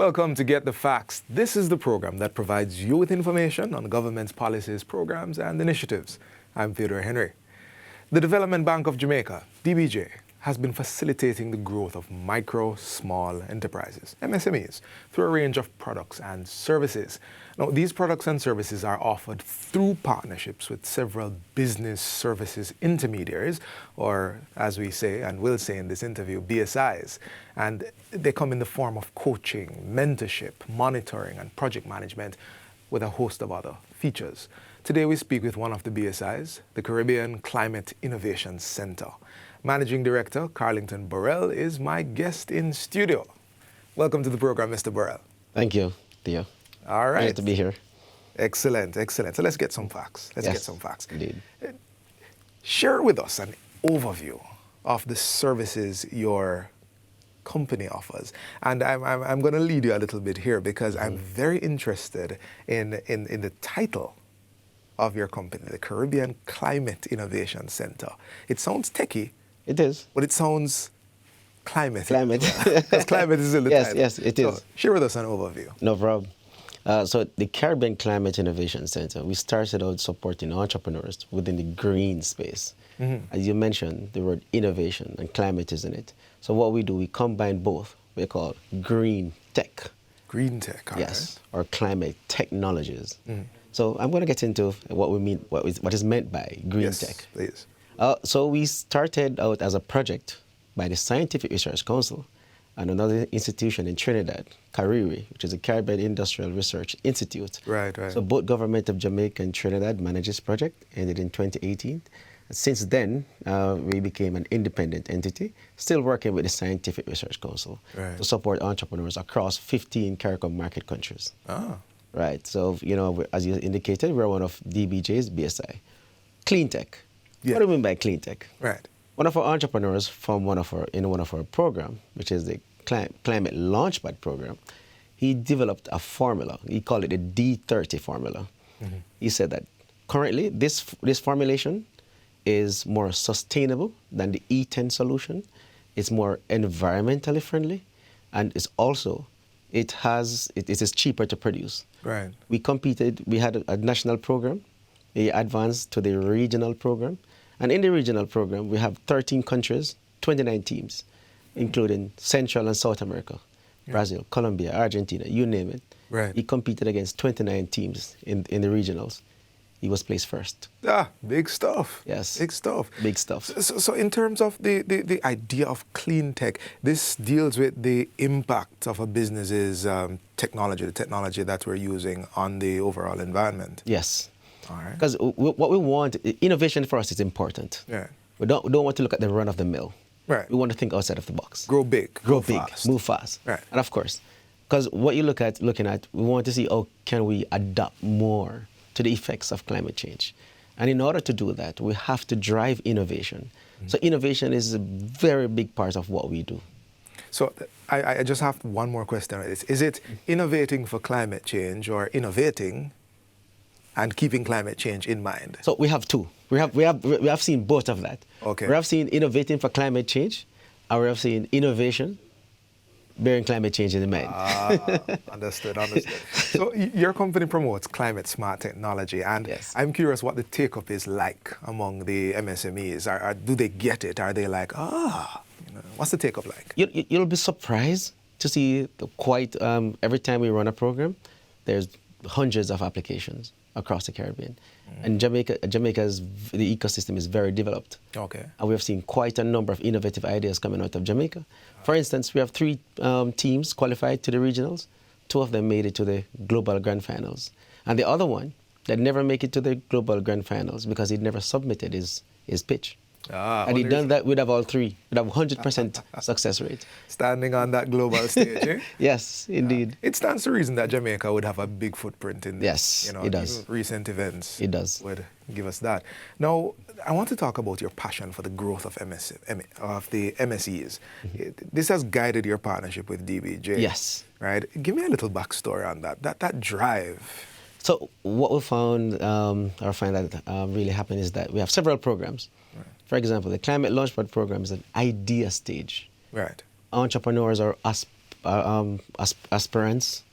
Welcome to Get the Facts. This is the program that provides you with information on the government's policies, programs, and initiatives. I'm Theodore Henry. The Development Bank of Jamaica, DBJ, has been facilitating the growth of micro, small enterprises, MSMEs, through a range of products and services. Now, these products and services are offered through partnerships with several business services intermediaries, or as we say and will say in this interview, BSIs. And they come in the form of coaching, mentorship, monitoring, and project management with a host of other features. Today we speak with one of the BSIs, the Caribbean Climate Innovation Center. Managing Director Carlinton Burrell is my guest in studio. Welcome to the program, Mr. Burrell. Thank you, Theo. All right. Great to be here. Excellent, excellent. So let's get some facts. Indeed. Share with us an overview of the services your company offers. And I'm going to lead you a little bit here because I'm very interested in the title of your company, the Caribbean Climate Innovation Center. It sounds techie. It is. But it sounds climate. Because climate is in the title. Yes, it is. So share with us an overview. No problem. So the Caribbean Climate Innovation Center, we started out supporting entrepreneurs within the green space. As you mentioned, the word innovation and climate is in it. So what we do, we combine both. We call green tech. Green tech, all yes, right. Or climate technologies. So I'm going to get into what we mean, what is meant by green tech. Please. So we started out as a project by the Scientific Research Council and another institution in Trinidad, CARIRI, which is a Caribbean Industrial Research Institute. Right. So both government of Jamaica and Trinidad managed this project, ended in 2018. Since then, we became an independent entity, still working with the Scientific Research Council to support entrepreneurs across 15 CARICOM market countries. Ah. Right. So, as you indicated, we're one of DBJ's BSI. Clean tech. Yeah. What do we mean by clean tech? Right. One of our entrepreneurs from one of our program, which is the Climate Launchpad program, he developed a formula. He called it the D30 formula. He said that currently this formulation is more sustainable than the E10 solution. It's more environmentally friendly, and it is cheaper to produce. Right. We had a national program. We advanced to the regional program. And in the regional program, we have 13 countries, 29 teams, including Central and South America, Brazil, Colombia, Argentina, you name it. Right. He competed against 29 teams in the regionals. He was placed first. Ah, big stuff. Yes. Big stuff. Big stuff. So in terms of the idea of clean tech, this deals with the impact of a business's technology, the technology that we're using on the overall environment. Yes. All right. Because what we want, innovation for us is important. Yeah. We don't want to look at the run of the mill. Right. We want to think outside of the box. Grow big. Grow big. Fast. Move fast. Right. And of course, because what you're looking at, we want to see how can we adapt more to the effects of climate change. And in order to do that, we have to drive innovation. So innovation is a very big part of what we do. So I just have one more question on this. Is it innovating for climate change or innovating and keeping climate change in mind? So we have two. We have seen both of that. Okay. We have seen innovating for climate change, and we have seen innovation bearing climate change in mind. Understood. So your company promotes climate smart technology, and yes. I'm curious what the take-up is like among the MSMEs. Do they get it? Are they like, what's the take-up like? You'll be surprised to see every time we run a program, there's hundreds of applications across the Caribbean. And Jamaica's the ecosystem is very developed. Okay. And we have seen quite a number of innovative ideas coming out of Jamaica. For instance, we have 3 teams qualified to the regionals. 2 of them made it to the global grand finals. And the other one that never make it to the global grand finals because he'd never submitted his pitch. And he'd done that, we'd have all 3. We'd have 100% success rate. Standing on that global stage, eh? Yes, indeed. It stands to reason that Jamaica would have a big footprint in this. Yes, it does. Recent events would give us that. Now, I want to talk about your passion for the growth of the MSEs. This has guided your partnership with DBJ. Yes. Right? Give me a little backstory on that drive. So what we found, or find that really happened is that we have several programs. Right. For example, the Climate Launchpad program is an idea stage. Right. Entrepreneurs are aspirants,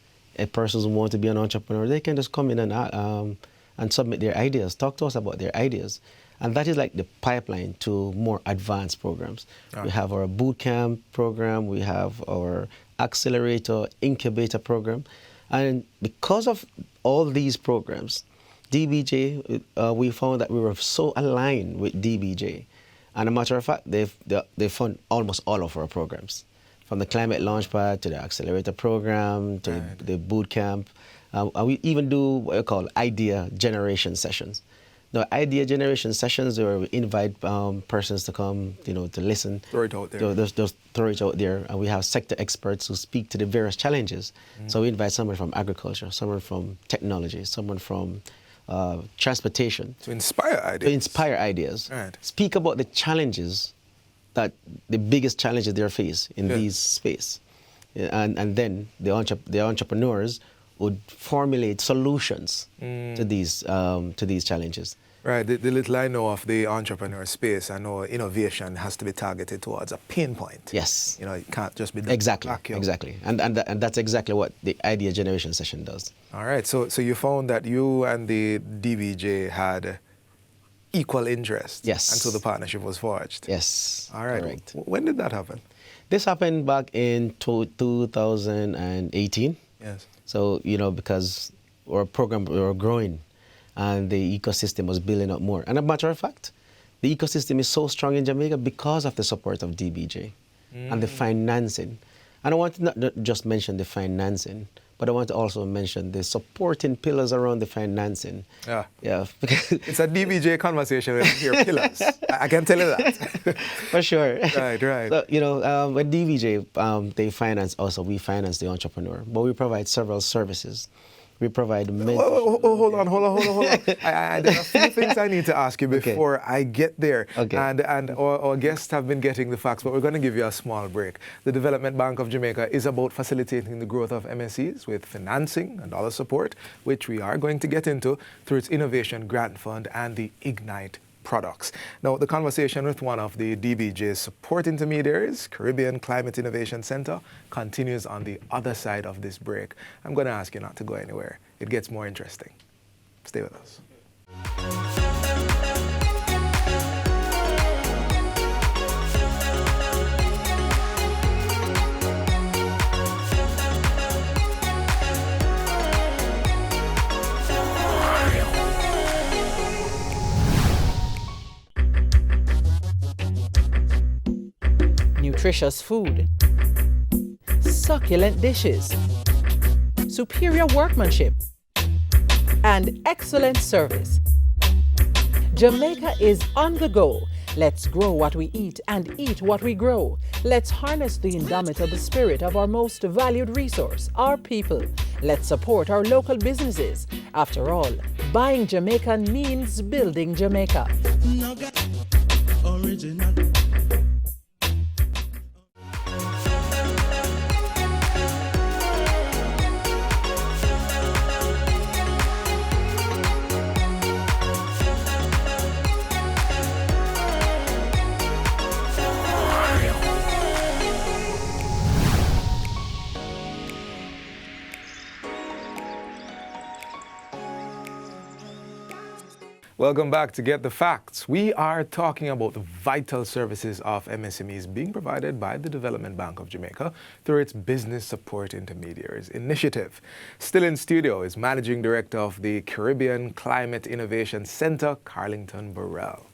persons who want to be an entrepreneur, they can just come in and submit their ideas, talk to us about their ideas. And that is like the pipeline to more advanced programs. Ah. We have our boot camp program, we have our accelerator, incubator program. And because of all these programs, DBJ, we found that we were so aligned with DBJ. And a matter of fact, they fund almost all of our programs, from the Climate Launchpad to the Accelerator program to the boot camp. And we even do what we call idea generation sessions. Now, idea generation sessions where we invite persons to come, to listen. Throw it out there. Just throw it out there. And we have sector experts who speak to the various challenges. So we invite someone from agriculture, someone from technology, someone from transportation. To inspire ideas. To inspire ideas. Right. Speak about the challenges, the biggest challenges they face in these space. And then the entrepreneurs would formulate solutions to these challenges. Right. The little I know of the entrepreneur space, I know innovation has to be targeted towards a pain point. Yes. It can't just be done Exactly. And that's exactly what the idea generation session does. All right. So you found that you and the DBJ had equal interest. Yes. Until the partnership was forged. Yes. All right. Correct. When did that happen? This happened back in 2018. Yes. So, because our program, we were growing and the ecosystem was building up more. And a matter of fact, the ecosystem is so strong in Jamaica because of the support of DBJ and the financing. And I want to not just mention the financing, but I want to also mention the supporting pillars around the financing. Yeah. Yeah. It's a DBJ conversation with your pillars. I can tell you that. For sure. Right. So, with DBJ, they finance also, we finance the entrepreneur, but we provide several services. We provide mentorship. Hold on. There are a few things I need to ask you before I get there. Okay. And our guests have been getting the facts, but we're going to give you a small break. The Development Bank of Jamaica is about facilitating the growth of MSCs with financing and other support, which we are going to get into through its Innovation Grant Fund and the Ignite products. Now, the conversation with one of the DBJ's support intermediaries, Caribbean Climate Innovation Center, continues on the other side of this break. I'm going to ask you not to go anywhere. It gets more interesting. Stay with us. Nutritious food, succulent dishes, superior workmanship, and excellent service. Jamaica is on the go. Let's grow what we eat and eat what we grow. Let's harness the indomitable spirit of our most valued resource, our people. Let's support our local businesses. After all, buying Jamaican means building Jamaica. Original. Welcome back to Get the Facts. We are talking about the vital services of MSMEs being provided by the Development Bank of Jamaica through its Business Support Intermediaries initiative. Still in studio is Managing Director of the Caribbean Climate Innovation Center, Carlinton Burrell.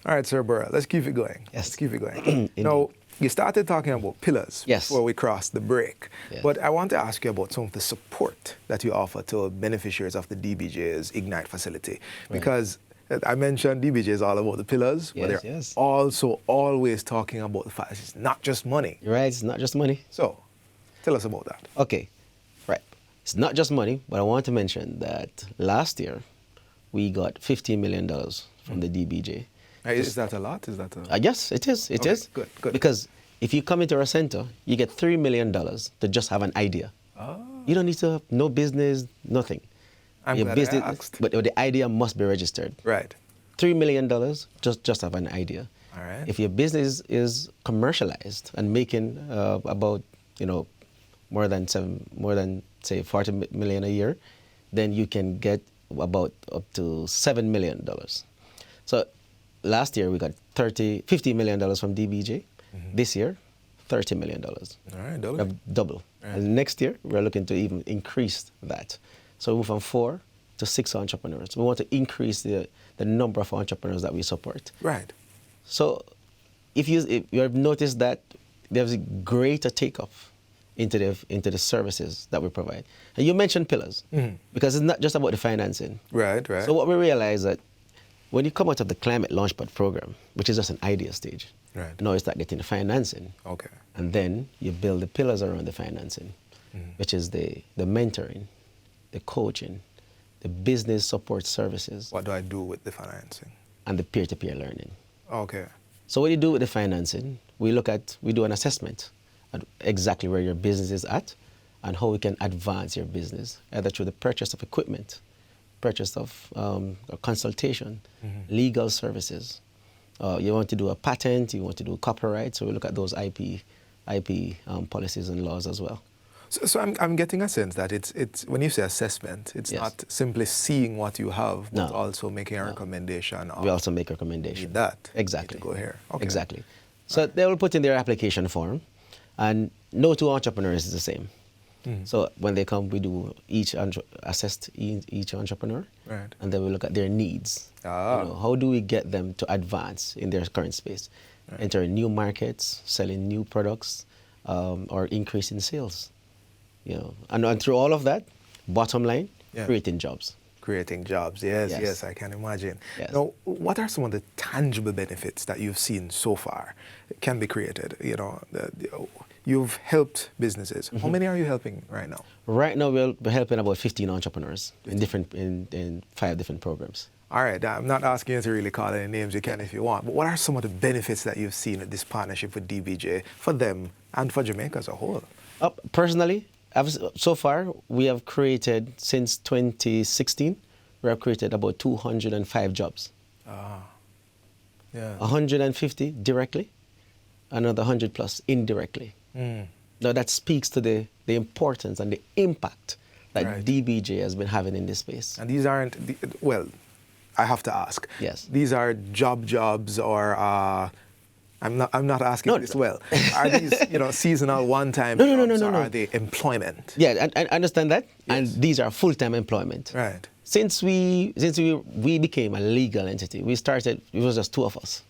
All right, Sir Burrell, let's keep it going. Yes. Let's keep it going. Now, you started talking about pillars before we crossed the break. Yeah. But I want to ask you about some of the support that you offer to beneficiaries of the DBJ's Ignite facility. Because I mentioned DBJ is all about the pillars, but they're also always talking about the fact it's not just money. You're right, it's not just money. So, tell us about that. Okay, right. It's not just money, but I want to mention that last year we got $15 million from the DBJ. Is that a lot? Is that a... Yes, it is. It is. Good. Because if you come into our center, you get $3 million to just have an idea. Oh. You don't need to have no business, nothing. I'm Your glad business, I asked. But the idea must be registered. Right. $3 million, just have an idea. All right. If your business is commercialized and making about more than say 40 million a year, then you can get about up to $7 million. So last year we got $50 million from DBJ. This year, $30 million. All right, double. Double. Right. And next year, we're looking to even increase that. So we move from 4 to 6 entrepreneurs. We want to increase the number of entrepreneurs that we support. Right. So if you have noticed that there's a greater take-off into the services that we provide. And you mentioned pillars, because it's not just about the financing. Right, right. So what we realize that when you come out of the Climate Launchpad program, which is just an idea stage, right. now you start getting the financing. Okay. And then you build the pillars around the financing, which is the mentoring, the coaching, the business support services. What do I do with the financing? And the peer-to-peer learning. Okay. So what you do with the financing, we do an assessment at exactly where your business is at and how we can advance your business, either through the purchase of equipment, purchase of a consultation, legal services. You want to do a patent, you want to do copyright, so we look at those IP policies and laws as well. So I'm getting a sense that it's when you say assessment, it's Yes. not simply seeing what you have, but No. also making a recommendation. We also make recommendations. Need that. Exactly. Need to go here. Okay. Exactly. So they will put in their application form, and no two entrepreneurs is the same. So when they come, we do assess each entrepreneur, Right. and then we look at their needs. Ah. How do we get them to advance in their current space, enter new markets, selling new products, or increasing sales. And through all of that, bottom line, creating jobs. Creating jobs, yes, Yes. yes, I can imagine. Yes. Now, what are some of the tangible benefits that you've seen so far can be created? You've helped businesses. How many are you helping right now? Right now, we're helping about 15 entrepreneurs in 5 different programs. All right, I'm not asking you to really call any names, you can if you want, but what are some of the benefits that you've seen with this partnership with DBJ for them and for Jamaica as a whole? Personally, so far, we have created, since 2016, we have created about 205 jobs. Yeah. 150 directly, another 100 plus indirectly. Now that speaks to the importance and the impact that Right. DBJ has been having in this space. And these aren't, well, I have to ask. Yes. These are jobs or I'm not asking this well. Are these seasonal one-time jobs or are they employment? Yeah, I understand that. Yes. And these are full-time employment. Right. Since we became a legal entity, we started, it was just 2 of us.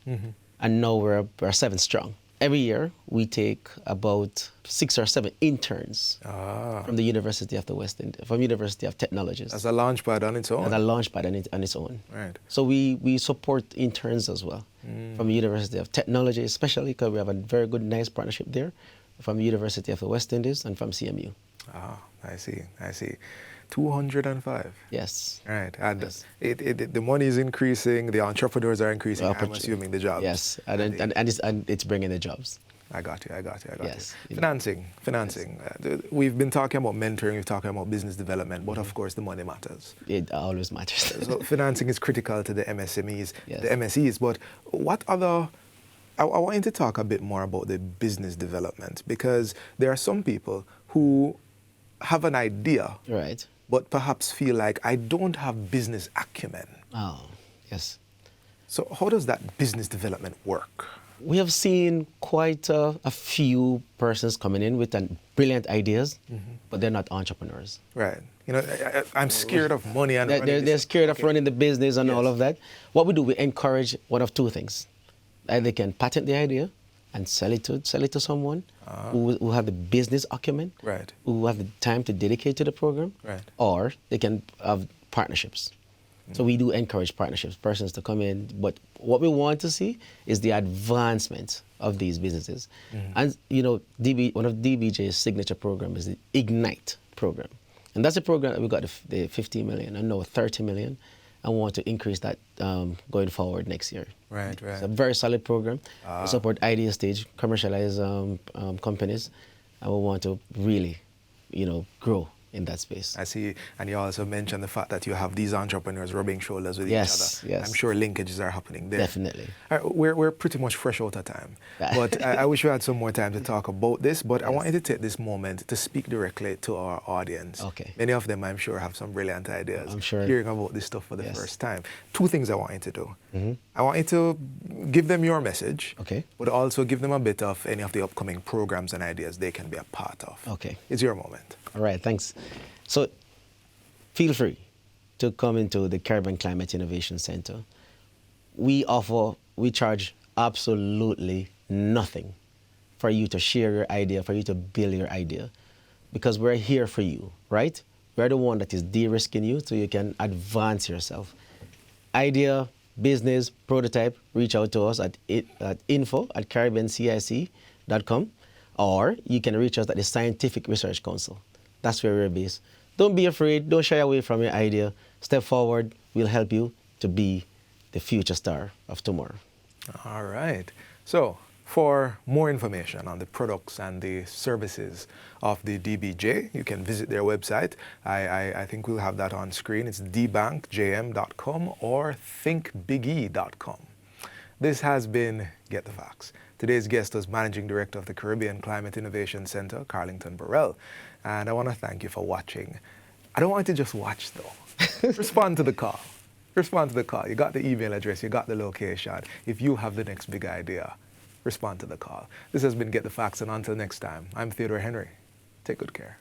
And now we're 7 strong. Every year, we take about 6 or 7 interns from the University of the West Indies, from University of Technologies. As a launchpad on its own? As a launchpad on its own. Right. So we support interns as well from the University of Technology, especially because we have a very good, nice partnership there, from the University of the West Indies and from CMU. I see. 205. Yes. Right. And Yes. the money is increasing, the entrepreneurs are increasing, I'm assuming the jobs. Yes, and it's bringing the jobs. I got you. Yes. Financing. We've been talking about mentoring, we've talking about business development, but of course the money matters. It always matters. So financing is critical to the MSMEs, Yes. the MSEs, but what other... I want you to talk a bit more about the business development, because there are some people who have an idea, Right. but perhaps feel like I don't have business acumen. Oh, yes. So how does that business development work? We have seen quite a few persons coming in with brilliant ideas, but they're not entrepreneurs. Right. I'm scared of money and They're scared of running the business and all of that. What we do, we encourage one of 2 things. Either they can patent the idea and sell it to someone who have the business acumen, Right. who have the time to dedicate to the program, Right. or they can have partnerships. So we do encourage partnerships, persons to come in, but what we want to see is the advancement of these businesses. And one of DBJ's signature program is the Ignite program. And that's a program that we got the 50 million and now 30 million, and we want to increase that going forward next year. Right. It's a very solid program. We support idea stage, commercialized companies, and we want to really, grow in that space. I see, and you also mentioned the fact that you have these entrepreneurs rubbing shoulders with each Yes, other. yes. I'm sure linkages are happening there. Definitely. All right, we're pretty much fresh out of time, but I wish we had some more time to talk about this, but I wanted to take this moment to speak directly to our audience. Okay. Many of them, I'm sure, have some brilliant ideas. I'm sure. Hearing about this stuff for the first time. Two things I want you to do. Mm-hmm. I want you to give them your message, Okay. but also give them a bit of any of the upcoming programs and ideas they can be a part of. Okay. It's your moment. All right, thanks. So feel free to come into the Caribbean Climate Innovation Center. We charge absolutely nothing for you to share your idea, for you to build your idea, because we're here for you, right? We're the one that is de-risking you so you can advance yourself. Idea, business, prototype, reach out to us at info@caribbeancic.com, or you can reach us at the Scientific Research Council. That's where we're based. Don't be afraid. Don't shy away from your idea. Step forward. We'll help you to be the future star of tomorrow. All right. So for more information on the products and the services of the DBJ, you can visit their website. I think we'll have that on screen. It's dbankjm.com or thinkbige.com. This has been Get the Facts. Today's guest was Managing Director of the Caribbean Climate Innovation Center, Carlinton Burrell. And I want to thank you for watching. I don't want you to just watch, though. Respond to the call. Respond to the call. You got the email address. You got the location. If you have the next big idea, respond to the call. This has been Get the Facts, and until next time, I'm Theodore Henry. Take good care.